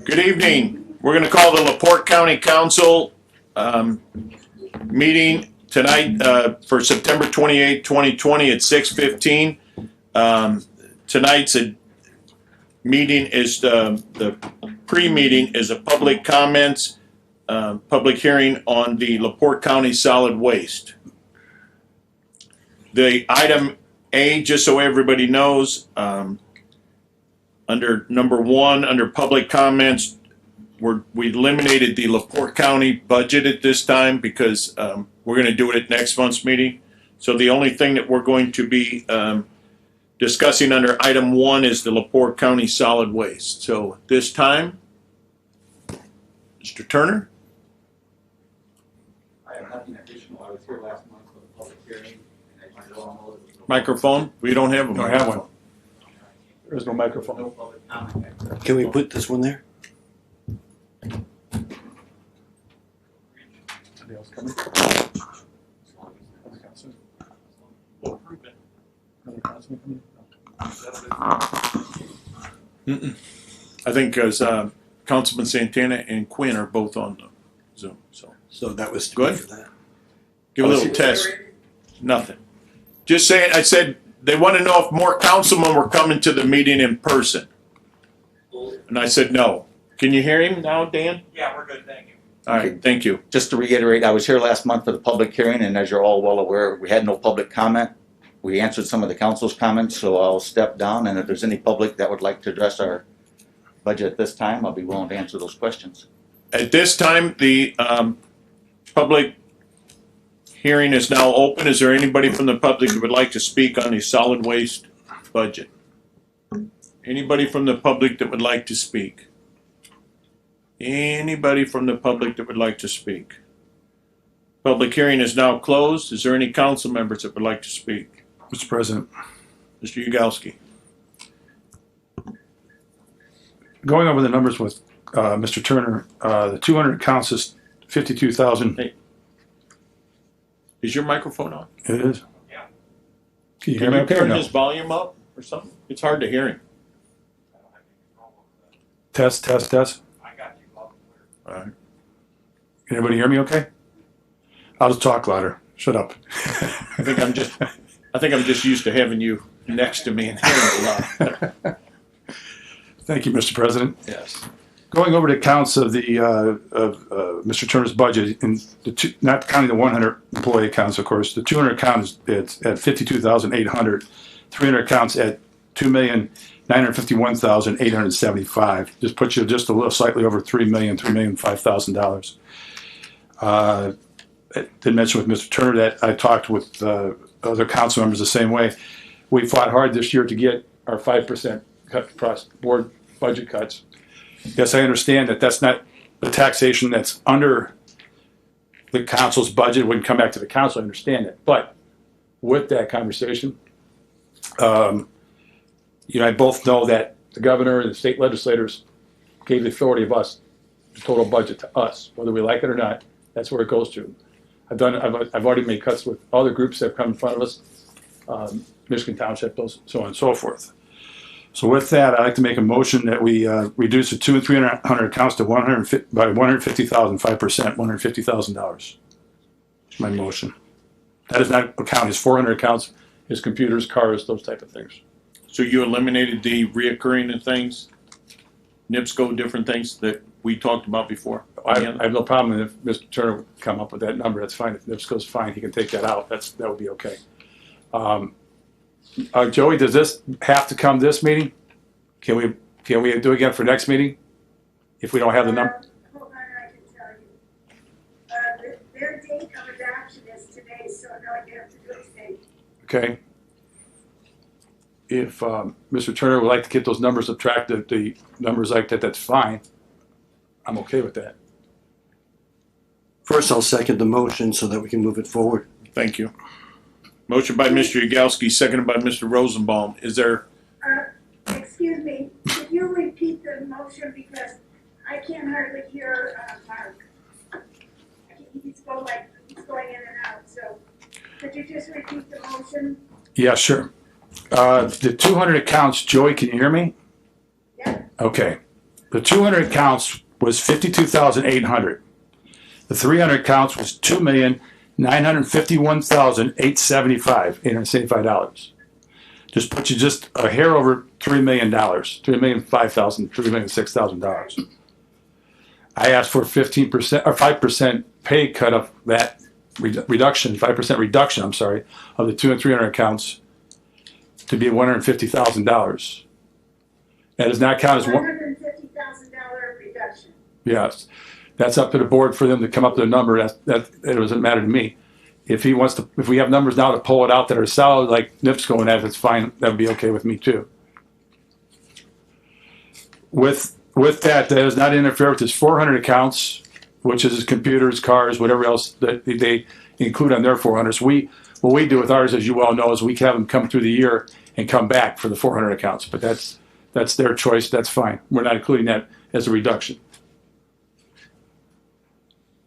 Good evening. We're going to call the LaPorte County Council meeting tonight for September 28, 2020 at 6:15. Tonight's meeting is the pre-meeting is a public comments, public hearing on the LaPorte County solid waste. The item A, just so everybody knows, under number 1, under public comments, we eliminated the LaPorte County budget at this time because we're going to do it at next month's meeting. So the only thing that we're going to be discussing under item 1 is the LaPorte County solid waste. So at this time, Mr. Turner. I have nothing additional. I was here last month for the public hearing. And I know it was Microphone? We don't have a Don't microphone. have one. There is no microphone. no public comment. Can we put this one there? Somebody else coming? Other councilman? Another councilman coming? I think because Councilman Santana and Quinn are both on the Zoom. So that was Good. for that. give a little test. Nothing. Just saying, I said they want to know if more councilmen were coming to the meeting in person. And I said no. Can you hear him now, Dan? Yeah, we're good. Thank you. All right, thank you. Just to reiterate, I was here last month for the public hearing, and as you're all well aware, we had no public comment. We answered some of the council's comments, so I'll step down, and if there's any public that would like to address our budget at this time, I'll be willing to answer those questions. At this time, the public hearing is now open. Is there anybody from the public who would like to speak on the solid waste budget? Anybody from the public that would like to speak? Anybody from the public that would like to speak? Public hearing is now closed. Is there any council members that would like to speak? Mr. President, Mr. Yagowski. going over the numbers with Mr. Turner, the 200 counts is 52,000. Hey. Is your microphone on? It is. Yeah. Can you hear me okay or turn no? his volume up or something? It's hard to hear him. Test, test, test. I got you. All right. Can everybody hear me okay? I'll just talk louder. Shut up. I think I'm just used to having you next to me and hearing a lot. Thank you, Mr. President. Yes. Going over the counts of the Mr. Turner's budget, and not counting the 100 employee accounts, of course, the 200 count is at 52,800, 300 counts at 2,951,875. Just puts you just a little slightly over $3,005,000. I did mention with Mr. Turner that I talked with other council members the same way. We fought hard this year to get our 5% cut across board budget cuts. Yes, I understand that that's not the taxation that's under the council's budget. It wouldn't come back to the council. I understand that. But with that conversation, I both know that the governor and the state legislators gave the authority of us, the total budget to us, whether we like it or not. That's where it goes to. I've already made cuts with other groups that have come in front of us, Michigan Township, those, so on and so forth. So with that, I'd like to make a motion that we reduce the 200 and 300 accounts to 150 by 150,000, 5%, $150,000. That's my motion. That is not account his 400 accounts, his computers, cars, those type of things. So you eliminated the reoccurring things, NIPSCO, different things that we talked about before? I have no problem if Mr. Turner would come up with that number. That's fine. If NIPSCO's fine, he can take that out. That would be okay. Joey, does this have to come this meeting? Can we do it again for next meeting? If we don't have the number? Hold on, I can tell you. Their date of adoption is today, so no, I have to do it today. Okay. If Mr. Turner would like to get those numbers subtracted, the numbers like that, that's fine. I'm okay with that. First, I'll second the motion so that we can move it forward. Thank you. Motion by Mr. Yagowski, seconded by Mr. Rosenbaum. Is there, Excuse me, could you repeat the motion because I can't hardly hear Mark. He's going in and out, so could you just repeat the motion? Yeah, sure. The 200 accounts, Joey, can you hear me? Yeah. Okay. The 200 accounts was 52,800. The 300 accounts was $2,951,875. Just put you just a hair over $3 million, $3,005,000, $3,006,000. I asked for 15% or 5% pay cut of that reduction, 5% reduction, I'm sorry, of the 200 and 300 accounts to be $150,000. That does not count as one. $150,000 reduction. Yes, that's up to the board for them to come up with a number. That it doesn't matter to me. If he wants to, if we have numbers now to pull it out that are solid, like NIPSCO and that, that's fine. That would be okay with me too. With that, that does not interfere with his 400 accounts, which is his computers, cars, whatever else that they include on their 400s. What we do with ours, as you well know, is we have them come through the year and come back for the 400 accounts. But that's their choice. That's fine. We're not including that as a reduction.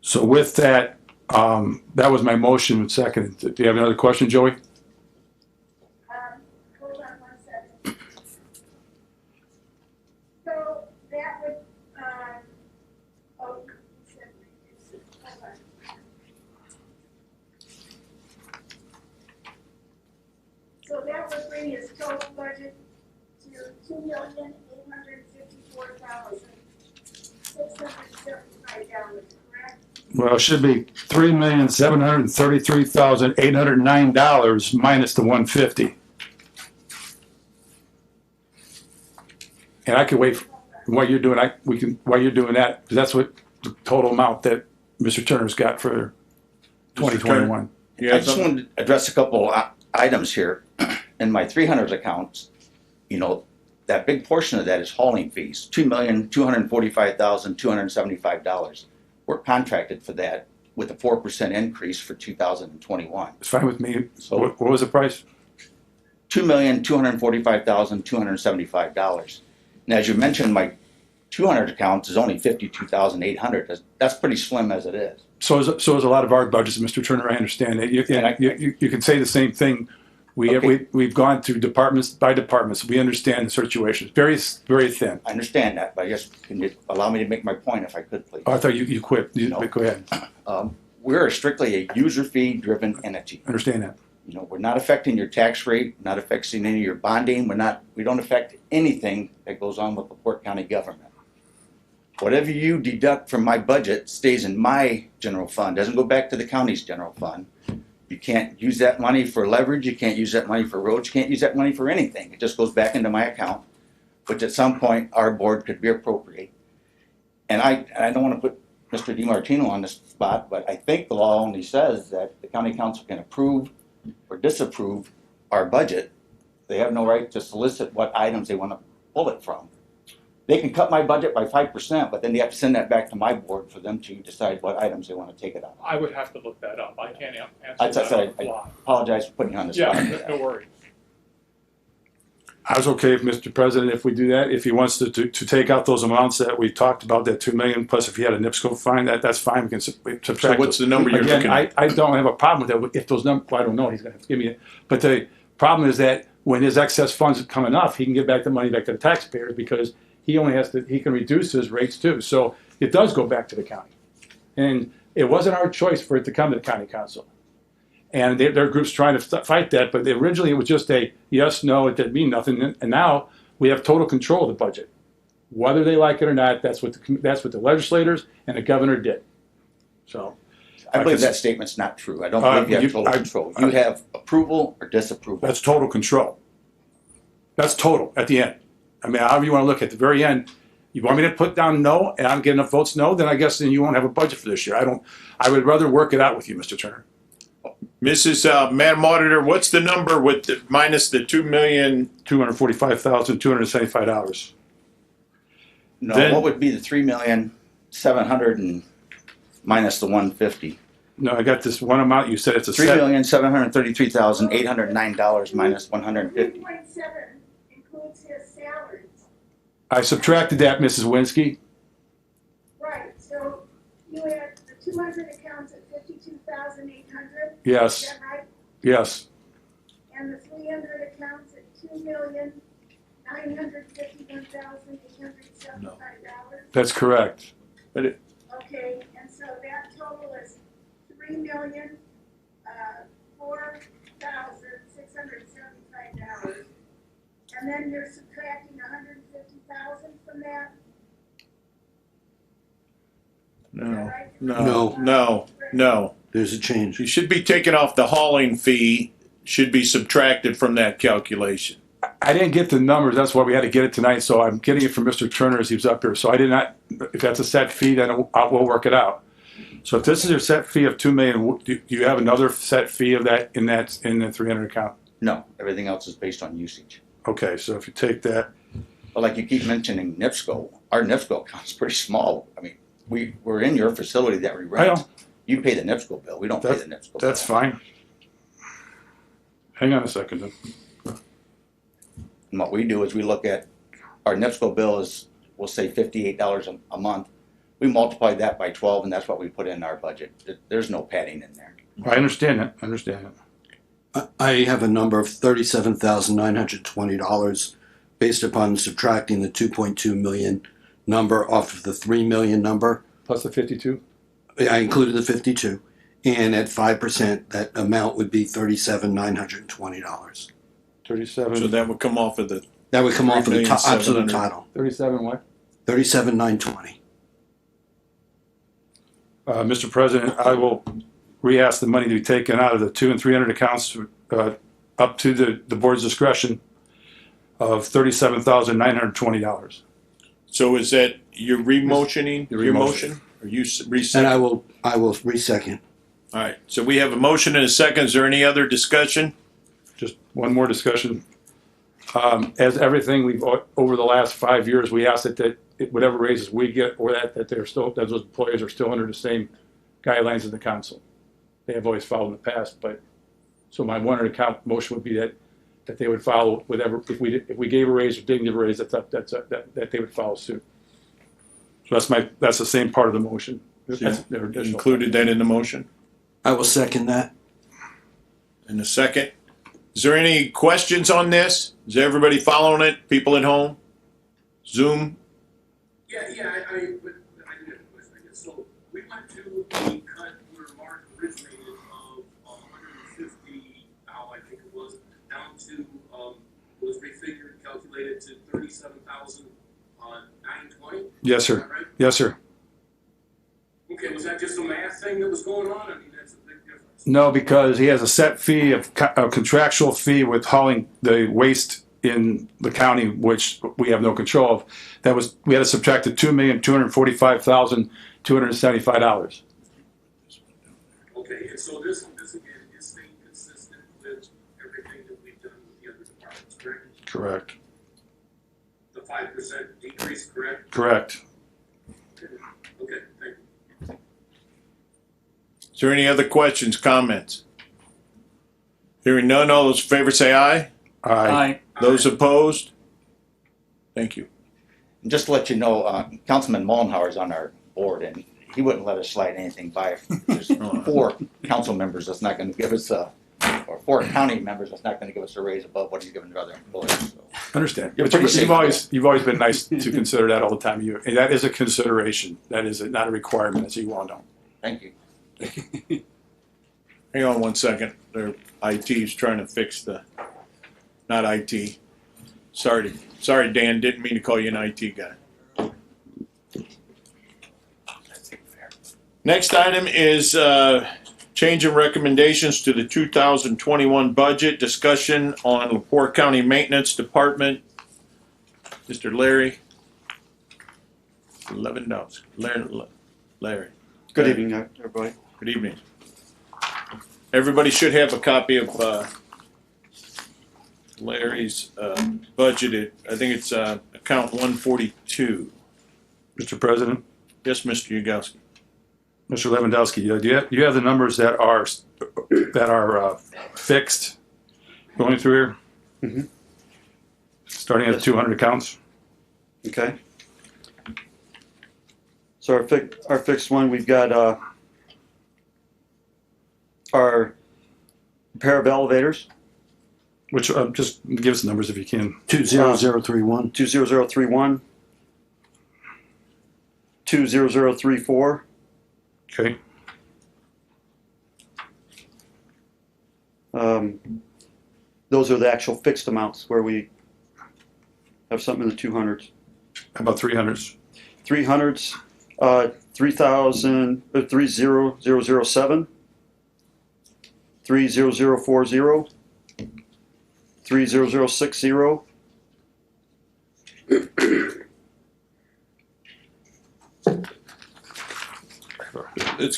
So with that, that was my motion and second. Do you have another question, Joey? Hold on 1 second. So that would, oh, you said reduce it. Hold on. So that would bring his total budget to $2,854,675, correct? Well, it should be $3,733,809 minus the 150. And I can wait while you're doing. While you're doing that, because that's what the total amount that Mr. Turner's got for 2021. Yeah, I just wanted to address a couple items here. In my 300 accounts, that big portion of that is hauling fees, $2,245,275. We're contracted for that with a 4% increase for 2021. It's fine with me. So What was the price? $2,245,275. And as you mentioned, my 200 accounts is only $52,800. That's pretty slim as it is. So is a lot of our budgets, Mr. Turner. I understand that. You can say the same thing. We've gone through departments by departments. We understand the situation. It's very, very thin. I understand that, but can you allow me to make my point if I could, please? Oh, I thought you quit. No. Go ahead. We're strictly a user fee driven entity. Understand that. We're not affecting your tax rate, not affecting any of your bonding. We don't affect anything that goes on with the LaPorte County government. Whatever you deduct from my budget stays in my general fund, doesn't go back to the county's general fund. You can't use that money for leverage. You can't use that money for roads. You can't use that money for anything. It just goes back into my account, which at some point our board could reappropriate. And I don't want to put Mr. DiMartino on the spot, but I think the law only says that the county council can approve or disapprove our budget. They have no right to solicit what items they want to pull it from. They can cut my budget by 5%, but then they have to send that back to my board for them to decide what items they want to take it out. I would have to look that up. I can't answer I that on the I fly. apologize for putting you on the spot. Yeah, no worries. I was okay, Mr. President, if we do that. If he wants to take out those amounts that we talked about, that $2 million plus, if he had a NIPSCO fine, that's fine. We can subtract. So what's the number you're Again, looking at? I don't have a problem with that. If those numbers, I don't know. He's going to have to give me it. But the problem is that when his excess funds come enough, he can get back the money back to the taxpayers because he can reduce his rates too. So it does go back to the county. And it wasn't our choice for it to come to the county council. And their group's trying to fight that, but originally it was just a yes, no, it didn't mean nothing. And now we have total control of the budget. Whether they like it or not, that's what the legislators and the governor did. So I believe that statement's not true. I don't believe you have total control. You have approval or disapproval. that's total control. That's total at the end. I mean, however you want to look at the very end. You want me to put down no, and I don't get enough votes no, then I guess then you won't have a budget for this year. I would rather work it out with you, Mr. Turner. Mrs. Madam Auditor, what's the number with minus the $245,275. No, Then- what would be the 3,700,000 and minus the 150? No, I got this one amount. You said it's a set. $3,733,809 minus 150. 3.7 includes his salaries. I subtracted that, Mrs. Winsky. Right, so you had the 200 accounts at 52,800, is Yes, that right? yes. And the 300 accounts at 2,951,875. $951,875. That's correct. Okay, and so that total is $3,004,675. And then you're subtracting 150,000 from that? No, No. no. There's a change. You should be taking off the hauling fee, should be subtracted from that calculation. I didn't get the numbers, that's why we had to get it tonight, so I'm getting it from Mr. Turner as he was up here. So I did not, if that's a set fee, then we'll work it out. So if this is your set fee of 2 million, do you have another set fee of that in the 300 account? No, everything else is based on usage. Okay, so if you take that, But like you keep mentioning NIPSCO, our NIPSCO account's pretty small. I mean, we're in your facility that we I rent. know, You pay the NIPSCO bill, we don't pay the NIPSCO bill. that's fine. Hang on a second then. And what we do is we look at, our NIPSCO bill is, we'll say $58 a month. We multiply that by 12 and that's what we put in our budget. There's no padding in there. I understand that, I have a number of $37,920 based upon subtracting the 2.2 million number off of the 3 million number. Plus the 52? I included the 52, and at 5%, that amount would be $37,920. 37. So that would come off of the, That would come off of the absolute 3,700. title. 37 what? $37,920. Mr. President, I will re-ask the money to be taken out of the 200 and 300 accounts up to the board's discretion of $37,920. so is that, you're remotioning Your your remotion. motion? Or you And resend? I will resecond. All right, so we have a motion and a second. Is there any other discussion? Just one more discussion. As everything we've, over the last 5 years, we ask that whatever raises we get, or that they're still, that those employees are still under the same guidelines as the council. They have always followed in the past, but, so my one account motion would be that they would follow whatever, if we gave a raise or didn't give a raise, that they would follow suit. So that's the same part of the motion. That's their additional. Included that in the motion? I will second that. In a second. Is there any questions on this? Is everybody following it? People at home? Zoom? Yeah, I did have a question, I guess. So we went to the cut where Mark originated of $150, I think it was, down to, was refigured, calculated to $37,920? Yes, sir. Right? Yes, sir. Okay, was that just a math thing that was going on? I mean, that's a big difference. No, because he has a set fee of a contractual fee with hauling the waste in the county, which we have no control of. We had to subtract the $2,245,275. Okay, and so this again is staying consistent with everything that we've done with the other departments, correct? Correct. The 5% decrease, correct? Correct. Okay, thank you. Is there any other questions, comments? Hearing none, all those in favor say aye. Aye. Those opposed? Thank you. And just to let you know, Councilman Mullenhour is on our board and he wouldn't let us slide anything by. There's 4 council members that's not gonna give us or 4 county members that's not gonna give us a raise above what he's giving to other employees, so. Understand. You're But pretty safe you've always been nice to consider that all the time. And that is a consideration. That is not a requirement, as you all know. Thank you. Hang on one second. Their IT is trying to fix not IT. Sorry, Dan, didn't mean to call you an IT guy. Next item is change in recommendations to the 2021 budget, discussion on LaPorte County Maintenance Department. Mr. Larry Lewandowski. Larry. Good evening, everybody. Good evening. Everybody should have a copy of Larry's budgeted, I think it's account 142. Mr. President, Yes, Mr. Yagowski. Mr. Lewandowski, do you have the numbers that are fixed going through here? Mm-hmm. Starting at 200 accounts? Okay. So our fixed one, we've got our pair of elevators, Which, just give us the numbers if you can. 20031. 20031, 20034, Okay, those are the actual fixed amounts where we have something in the 200s. how about 300s? 300s, 30007, 30040, 30060,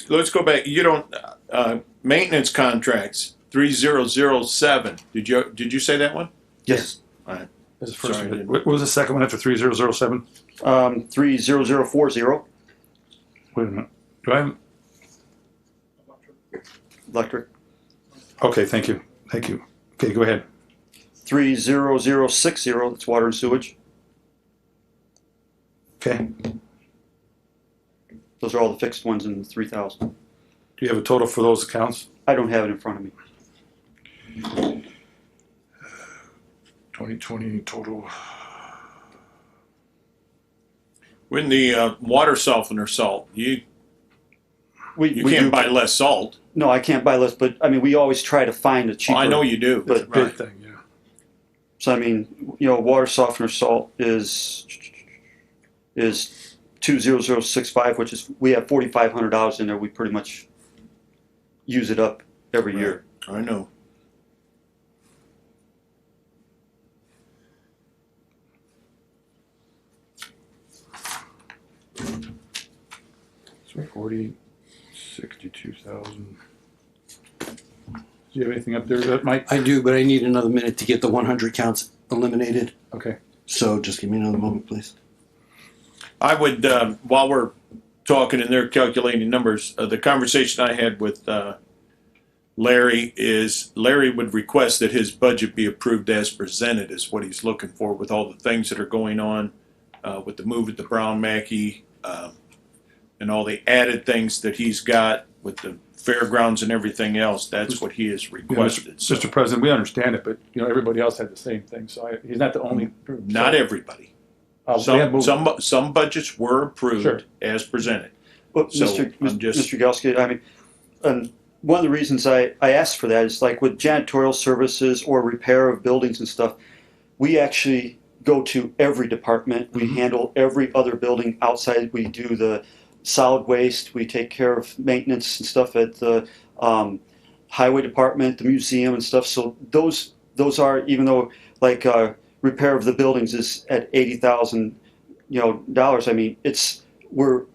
Let's go back. You don't, maintenance contracts, 3007. Did you say that one? yes, That's the first Sorry, I one. didn't- What was the second one after 3007? 30040, Wait a minute. Do I have, electric, okay, thank you. Thank you. Okay, go ahead. 30060, that's water and sewage. Okay. Those are all the fixed ones in the 3,000. Do you have a total for those accounts? I don't have it in front of me. 2020 total. When the water softener salt, you We can't do- buy less salt. No, I can't buy less, but I mean, we always try to find a Oh, cheaper. I know you do. But- Big Right. thing, yeah. So I mean, water softener salt is 20065, which is we have $4,500 in there. We pretty much use it up every year. I know. So 40, 62,000. Do you have anything up there, Mike? I do, but I need another minute to get the 100 counts eliminated. Okay. So just give me another moment, please. I would, while we're talking and they're calculating numbers, the conversation I had with Larry is Larry would request that his budget be approved as presented is what he's looking for with all the things that are going on with the move at the Brown Mackey and all the added things that he's got with the fairgrounds and everything else. That's what he has Yeah, requested. So Mr. President, we understand it, but everybody else had the same thing, so he's not the only. not everybody. We have moved- Some budgets were approved Sure. as presented. But So, Mr. I'm just- Mr. Galsky, I mean, and one of the reasons I asked for that is like with janitorial services or repair of buildings and stuff, we actually go to every department. We handle every other building outside. We do the solid waste. We take care of maintenance and stuff at the highway department, the museum and stuff. So those are, even though like repair of the buildings is at $80,000, dollars. I mean, we're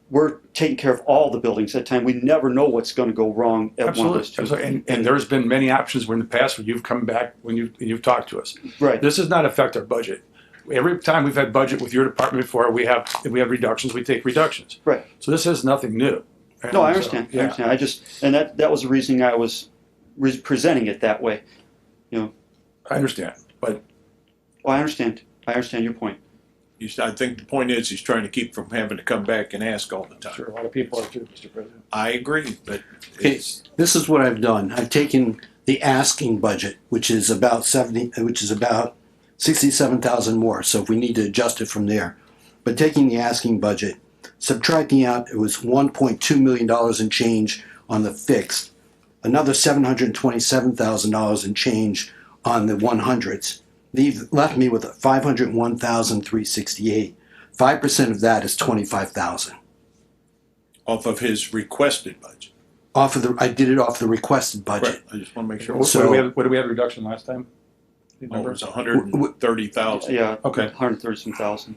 taking care of all the buildings at a time. We never know what's going to go wrong at one of those two. Absolutely. And there's been many options in the past where you've come back when you've talked to us. Right. This does not affect our budget. Every time we've had budget with your department before, we have reductions, we take reductions. Right. So this is nothing new. No, I And understand. so, I understand. I just, and that was the reason I was presenting it that way. I understand, but Well, I understand. I understand your point. I think the point is he's trying to keep from having to come back and ask all the time. sure, a lot of people are too, Mr. President. I agree, but Okay, it's, this is what I've done. I've taken the asking budget, which is about 67,000 more. So if we need to adjust it from there, but taking the asking budget, subtracting out, it was $1.2 million in change on the fixed, another $727,000 in change on the 100s. They've left me with $501,368. 5% of that is $25,000. off of his requested budget. I did it off the requested budget. I just want to make sure. What So- did we have reduction last time? Do you Oh, it remember? was 130,000. Yeah. Okay. 130,000.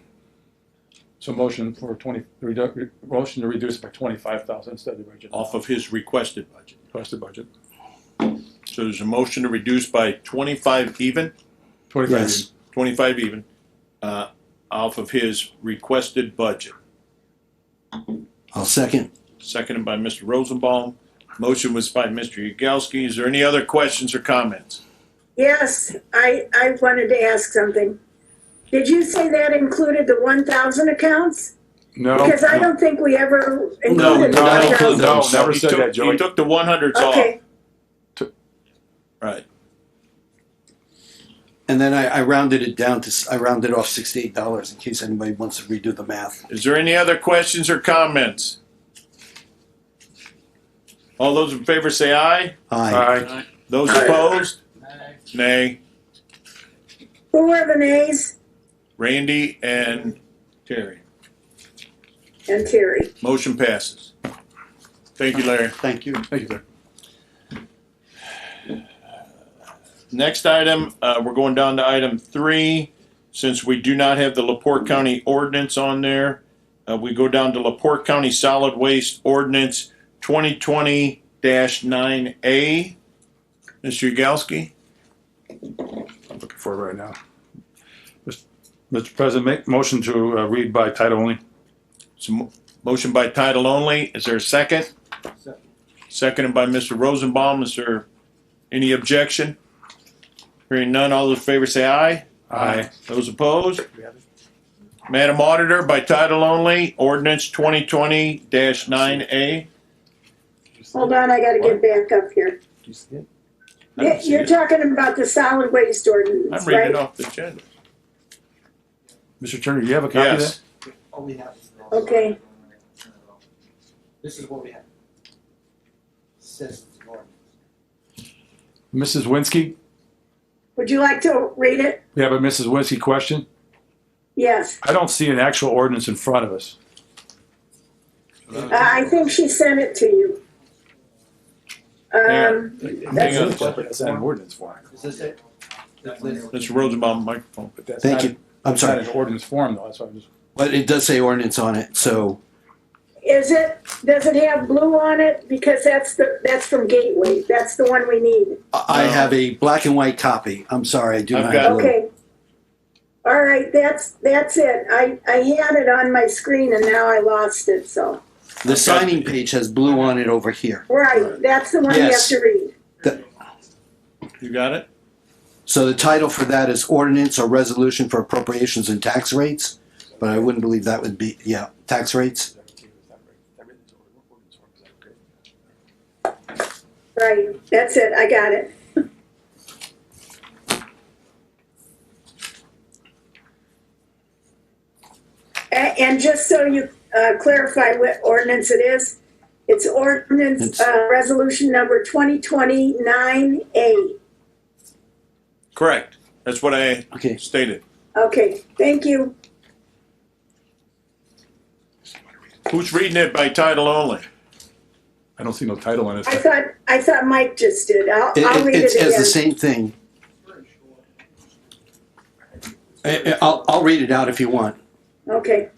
So motion for motion to reduce by 25,000 instead of the original. Off of his requested budget. Requested budget. So there's a motion to reduce by 25 even, 25. Yes. 25 even, off of his requested budget. I'll second. Seconded by Mr. Rosenbaum. Motion was by Mr. Yagowski. Is there any other questions or comments? Yes, I wanted to ask something. Did you say that included the 1,000 accounts? No. Because I don't think we ever included no, the no, 1,000. no, never He said took- that, Joey. He took the 100s off. Okay, Right. And then I rounded it down to, I rounded off $68 in case anybody wants to redo the math. Is there any other questions or comments? All those in favor say aye. Aye. Those opposed? Nay. Who are the nays? Randy and Terry. And Terry. Motion passes. Thank you, Larry. Thank you. Thank you, sir. Next item, we're going down to item 3. Since we do not have the LaPorte County ordinance on there, we go down to LaPorte County Solid Waste Ordinance 2020-9A. Mr. Yagowski? I'm looking for it right now. Mr. President, make motion to read by title only. So, motion by title only. Is there a second? Seconded by Mr. Rosenbaum. Is there any objection? Hearing none, all those in favor say aye. Aye. Those opposed? Madam Auditor, by title only, ordinance 2020-9A. Hold on, I gotta get back up here. You're talking about the solid waste I'm ordinance, reading right? off the agenda. Mr. Turner, do you have a copy of Yes. that? All we have is the. Okay, This is what we have. Says it's an ordinance. Mrs. Winsky? would you like to read it? We have a Mrs. Winsky question. Yes, I don't see an actual ordinance in front of us. I think she sent it to you. Hang on a second. It's not an ordinance form. Is this it? Is this- Mr. Rosenbaum, microphone. But that's Thank not- you. I'm it's not sorry. an ordinance form though, that's why I'm just. But it does say ordinance on it, so Does it have blue on it? Because that's from Gateway, that's the one we need. I have a black and white copy. I'm sorry, I do I've not got- have blue. Okay. All right, that's it. I had it on my screen and now I lost it, so. The signing page has blue on it over here. Right, that's the one you have Yes. to read. You got it? So the title for that is ordinance or resolution for appropriations and tax rates, but I wouldn't believe that would be, tax rates. Right, that's it, I got it. And just so you clarify what ordinance it is, it's ordinance, resolution number 2020-9A. Correct. That's what I Okay. stated. Okay, thank you. Who's reading it by title only? I don't see no title on it. I thought Mike just did. I'll read It it says the again. same thing. I'll read it out if you want. Okay,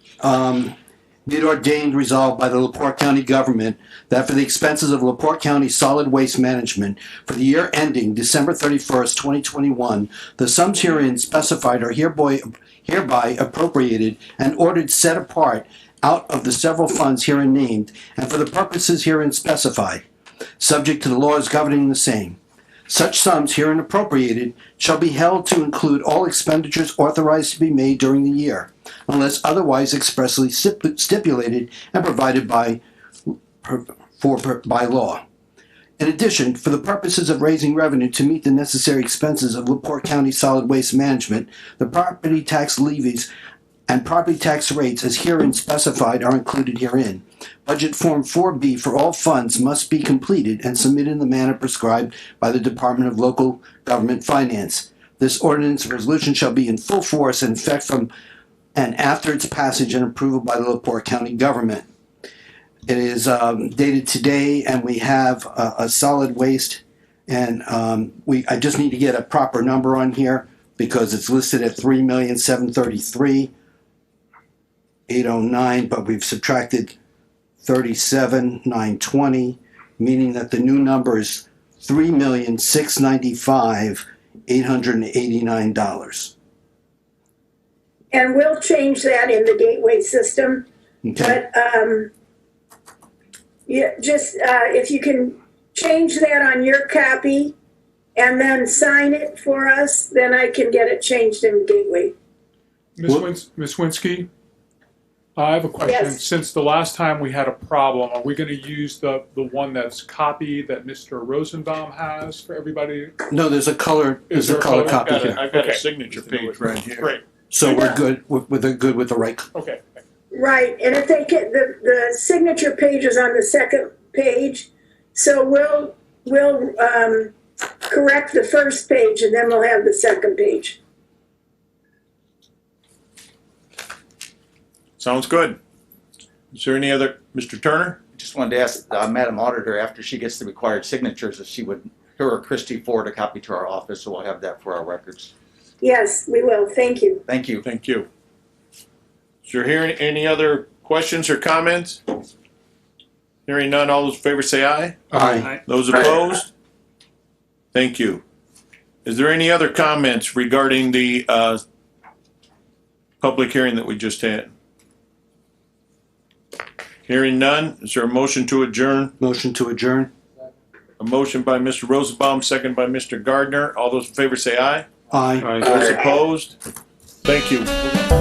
Be it ordained, resolved by the LaPorte County government that for the expenses of LaPorte County solid waste management for the year ending December 31st, 2021, the sums herein specified are hereby appropriated and ordered set apart out of the several funds herein named and for the purposes herein specified, subject to the laws governing the same. Such sums herein appropriated shall be held to include all expenditures authorized to be made during the year, unless otherwise expressly stipulated and provided by law. In addition, for the purposes of raising revenue to meet the necessary expenses of LaPorte County solid waste management, the property tax levies and property tax rates as herein specified are included herein. Budget Form 4B for all funds must be completed and submitted in the manner prescribed by the Department of Local Government Finance. This ordinance resolution shall be in full force and effect from and after its passage and approval by the LaPorte County government. It is dated today, and we have a solid waste, and I just need to get a proper number on here because it's listed at $3,733,809, but we've subtracted $37,920, meaning that the new number is $3,695,889. and we'll change that in the gateway system. Okay. But if you can change that on your copy and then sign it for us, then I can get it changed in Gateway. Ms. Winsky, I have a question. Yes. Since the last time we had a problem, are we gonna use the one that's copied that Mr. Rosenbaum has for everybody? No, there's a color copy here. I've got a Okay. signature page right here. Great, So we're good, they're good with the right. okay. Right, and if they get, the signature page is on the second page, so we'll correct the first page and then we'll have the second page. Sounds good. Is there any other, Mr. Turner? Just wanted to ask Madam Auditor, after she gets the required signatures, if she would, her or Christie forward a copy to our office, so we'll have that for our records. Yes, we will, thank you. Thank you. Thank you. Is there hearing any other questions or comments? Hearing none, all those in favor say aye. Aye. Those opposed? Thank you. Is there any other comments regarding the public hearing that we just had? Hearing none, is there a motion to adjourn? Motion to adjourn? A motion by Mr. Rosenbaum, second by Mr. Gardner. All those in favor say aye. Aye. Those opposed? Thank you.